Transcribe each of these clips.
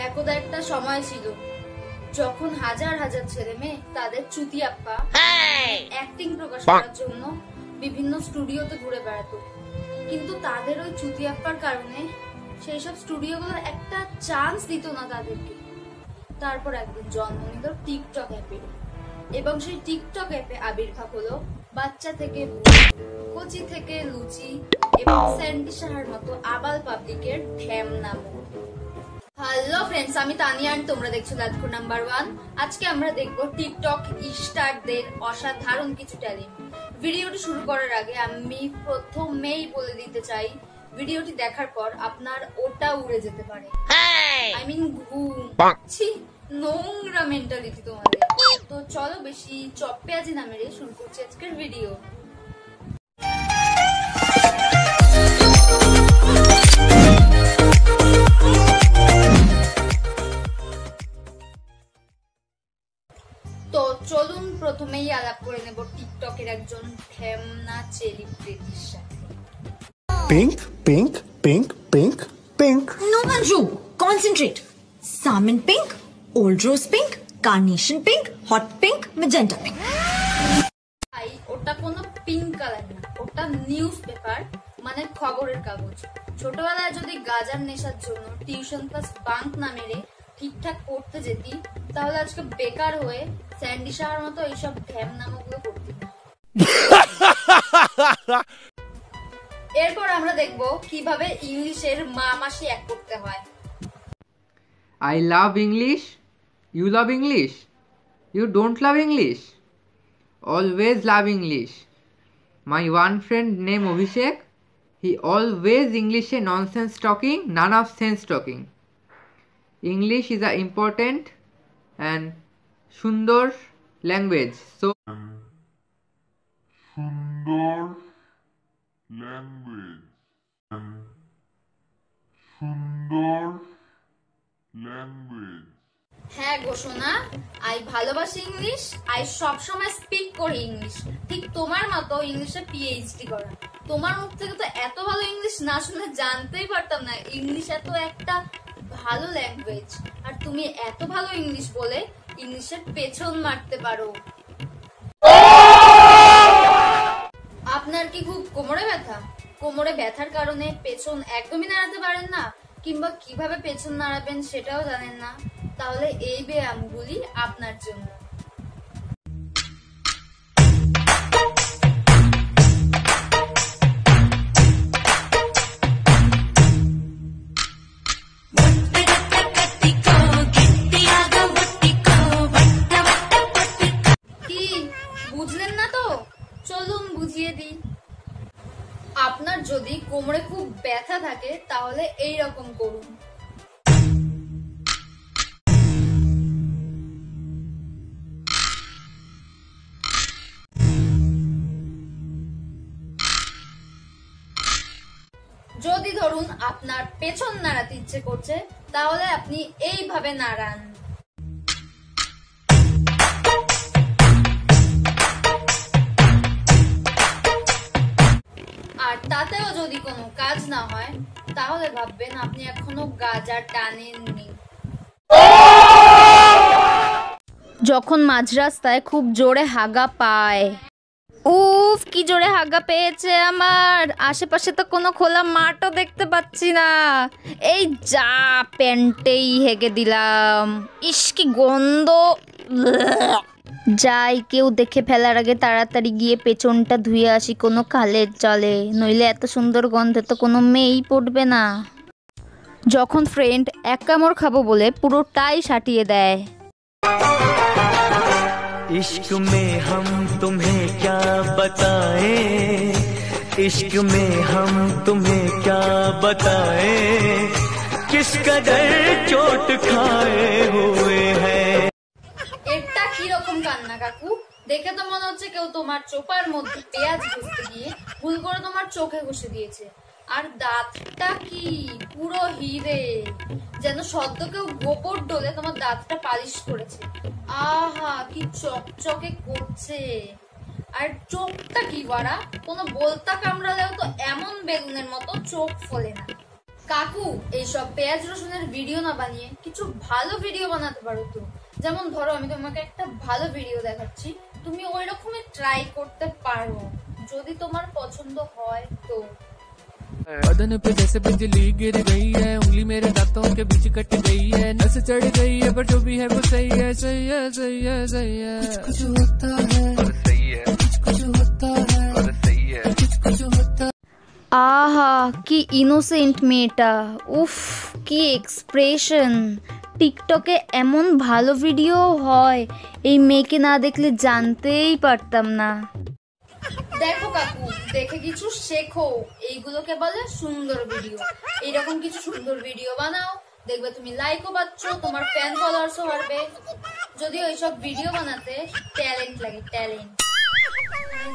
একদা একটা সময় ছিল যখন হাজার হাজার ছেলে মেয়ে তাদের চুতিয়াপ্পা অ্যাক্টিং প্রকাশ করার জন্য বিভিন্ন স্টুডিওতে ঘুরে বেড়াতো, কিন্তু তাদের ওই চুতিয়াপ্পার কারণে সেই সব স্টুডিওগুলোর একটা চান্স দিত না তাদেরকে। তারপর একদিন জন্ম নিল টিকটক অ্যাপের, এবং সেই টিকটক অ্যাপে আবির্ভাব হলো বাচ্চা থেকে কচি থেকে লুচি এবং স্যান্ডি সাহার মতো আবাল পাবলিকের ঢ্যাম নামক। হ্যালো ফ্রেন্ডস, আমি তানিয়া আর তোমরা দেখছো লাদপুর নাম্বার 1। আজকে আমরা দেখবো টিকটক স্টারদের অসাধারণ কিছু ট্যালেন্ট। ভিডিওটি শুরু করার আগে আমি প্রথমেই বলে দিতে চাই, ভিডিওটি দেখার পর আপনার ওটা উড়ে যেতে পারে। আই মিন ঘুম, নোংরা মেন্টালিটি তোমাদের। তো চলো বেশি চপ পেঁয়াজি না মেরে শুরু করছি আজকের ভিডিও। তো চলুন প্রথমেই আলাপ করে নেব টিকটকের একজন ফেমনা সেলিব্রিটির সাথে। Pink, pink, pink, pink, pink. No, Manju, concentrate. Salmon pink, old rose pink, carnation pink, hot pink, magenta pink. ভাই, ওটা কোনো পিঙ্ক কালার না, ওটা নিউজ পেপার, মানে খবরের কাগজ। ছোটবেলায় যদি গাজার নেশার জন্য টিউশন ক্লাস বাঙ্ক না মেরে ঠিকঠাক পড়তে যেতি, তাহলে আজকে বেকার হয়ে স্যান্ডি সাহার মতো এইসব ঢ্যাম নামগুলো পড়তি না। এরপর আমরা দেখবো কিভাবে ইংলিশের মা মাসি এক করতে হয়। I love English. You love English. You don't love English. Always love English. My one friend named Abhishek, he always English a nonsense talking, none of sense talking. English is an important and Sundar language. So Sundar language. Sundar language. হ্যাঁ ঘোষণা, I ভালোবাসি English, I সবসময় speak করি English. ঠিক তোমার মতো ইংলিশে PhD করা। তোমার মুখ থেকে তো এত ভালো ইংলিশ না শুনে জানতেই পারতাম না ইংলিশ এত একটা ভালো ল্যাঙ্গুয়েজ। আর তুমি এত ভালো ইংলিশ বলে ইংলিশের পেছন মারতে পারো। আপনার কি খুব কোমরে ব্যথা? কোমরে ব্যথার কারণে পেছন একদমই নাড়াতে পারেন না, কিংবা কিভাবে পেছন নাড়াবেন সেটাও জানেন না? তাহলে এই ব্যায়ামগুলি আপনার জন্য। কি বুঝলেন না তো? চলুন বুঝিয়ে দিই। আপনার যদি কোমরে খুব ব্যথা থাকে তাহলে এই রকম করুন। যদি ধরুন আপনার পেছন নাড়াতে ইচ্ছে করছে, তাহলে আপনি এইভাবে নাড়ান। আর তাতেও যদি কোনো কাজ না হয়, তাহলে ভাববেন আপনি এখনো গাজা টানেননি। যখন মাঝ রাস্তায় খুব জোরে হাগা পায়, উফ কি জোরে হাগা পেয়েছে আমার, আশেপাশে তো কোনো খোলা মাঠও দেখতে পাচ্ছি না, এই যা প্যান্টেই হেগে দিলাম, ইস কি গন্ধ। যাই, কেউ দেখে ফেলার আগে তাড়াতাড়ি গিয়ে পেছনটা ধুয়ে আসি কোনো খালের জলে, নইলে এত সুন্দর গন্ধে তো কোনো মেয়েই পড়বে না। যখন ফ্রেন্ড এক কামড় খাবো বলে পুরোটাই সাটিয়ে দেয়। इश्क में हम तुम्हें क्या बताएं, इश्क में हम तुम्हें क्या बताएं, किस कदर चोट खाए हुए हैं। এটা কি রকম কান্না কাকু? দেখে তো মনে হচ্ছে কেউ তোমার চোপার মধ্যে পেঁয়াজ ঘষতে গিয়ে ভুল করে তোমার চোখে ঘষে দিয়েছে। আর দাঁতটা কি পুরো হিরে, যেন সদ্য কেউ গোবর ডলে তোমার দাঁতটা পালিশ করেছে। আহা কি চকচকে করছে। আর চোখটা কি বাড়া, কোনো বলতা কামড়ালেও তো এমন বেগুনের মতো চোখ ফলে না। কাকু এইসব পেঁয়াজ রসুনের ভিডিও না বানিয়ে কিছু ভালো ভিডিও বানাতে পারো তো। যেমন ধরো আমি তোমাকে একটা ভালো ভিডিও দেখাচ্ছি, তুমি ওই রকমই ট্রাই করতে পারো, যদি তোমার পছন্দ হয় তো। बदन पे जैसे बिजली गिर गई है, उंगली मेरे दांतों के बीच कट गई है, नस चढ़ गई है, पर जो भी है वो सही है, सही है, सही है, सही है। कुछ होता है और सही है, कुछ होता है और सही है, कुछ होता। আহা কি ইনোসেন্ট মেয়েটা, উফ কি এক্সপ্রেশন। টিকটকে এমন ভালো ভিডিও হয়, এই মেয়েকে না দেখলে জানতেই পারতাম না। দেখো কাকু, দেখে কিছু শেখো, এইগুলোকে বলে সুন্দর ভিডিও। এইরকম কিছু সুন্দর ভিডিও বানাও, দেখবে তুমি লাইকও পাচ্ছ, তোমার ফ্যান ফলোয়ার্সও বাড়বে। যদিও এইসব ভিডিও বানাতে ট্যালেন্ট লাগে, ট্যালেন্ট,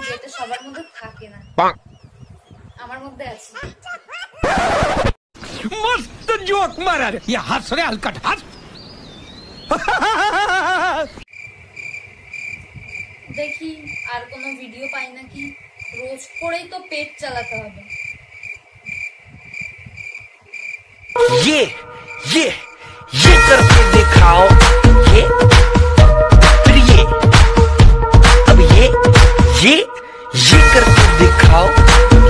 যেটা সবার মধ্যে থাকে না, আমার মধ্যে আছে। मस्त जोक मारा रे, ये हंस रे हलकट हंस। দেখি আর কোনো ভিডিও পাই নাকি, রোজ করেই তো পেট চালাতে হবে। ये करके दिखाओ, ये फिर ये, अब ये करके दिखाओ,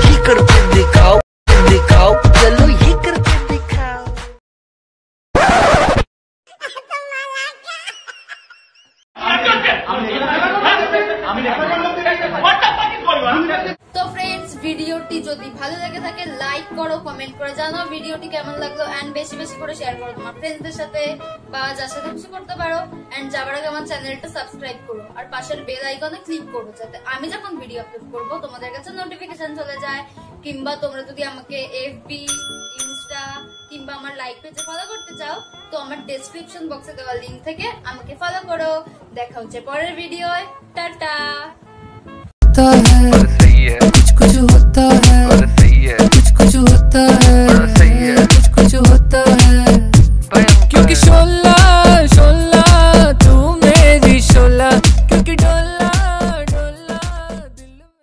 ये करके दिखाओ, दिखाओ, चलो ये करके दिखाओ। তো ফ্রেন্ডস, ভিডিওটি যদি ভালো লেগে থাকে লাইক করো, কমেন্ট করে জানাও ভিডিওটি কেমন লাগলো, এন্ড বেশি বেশি করে শেয়ার করো তোমার ফ্রেন্ডসদের সাথে বা যার সাথে খুশি করতে পারো। এন্ড যাবার আগে আমার চ্যানেলটা সাবস্ক্রাইব করো আর পাশের বেল আইকনে ক্লিক করো, যাতে আমি যখন ভিডিও আপলোড করব তোমাদের কাছে নোটিফিকেশন চলে যায়। কিংবা তোমরা যদি আমাকে এফবি, ইনস্টা কিংবা আমার লাইক পেজে ফলো করতে চাও, তো আমার ডেসক্রিপশন বক্সে দেওয়া লিংক থেকে আমাকে ফলো করো। দেখা হচ্ছে পরের ভিডিওয়, টাটা। कुछ होता है, कुछ होता है।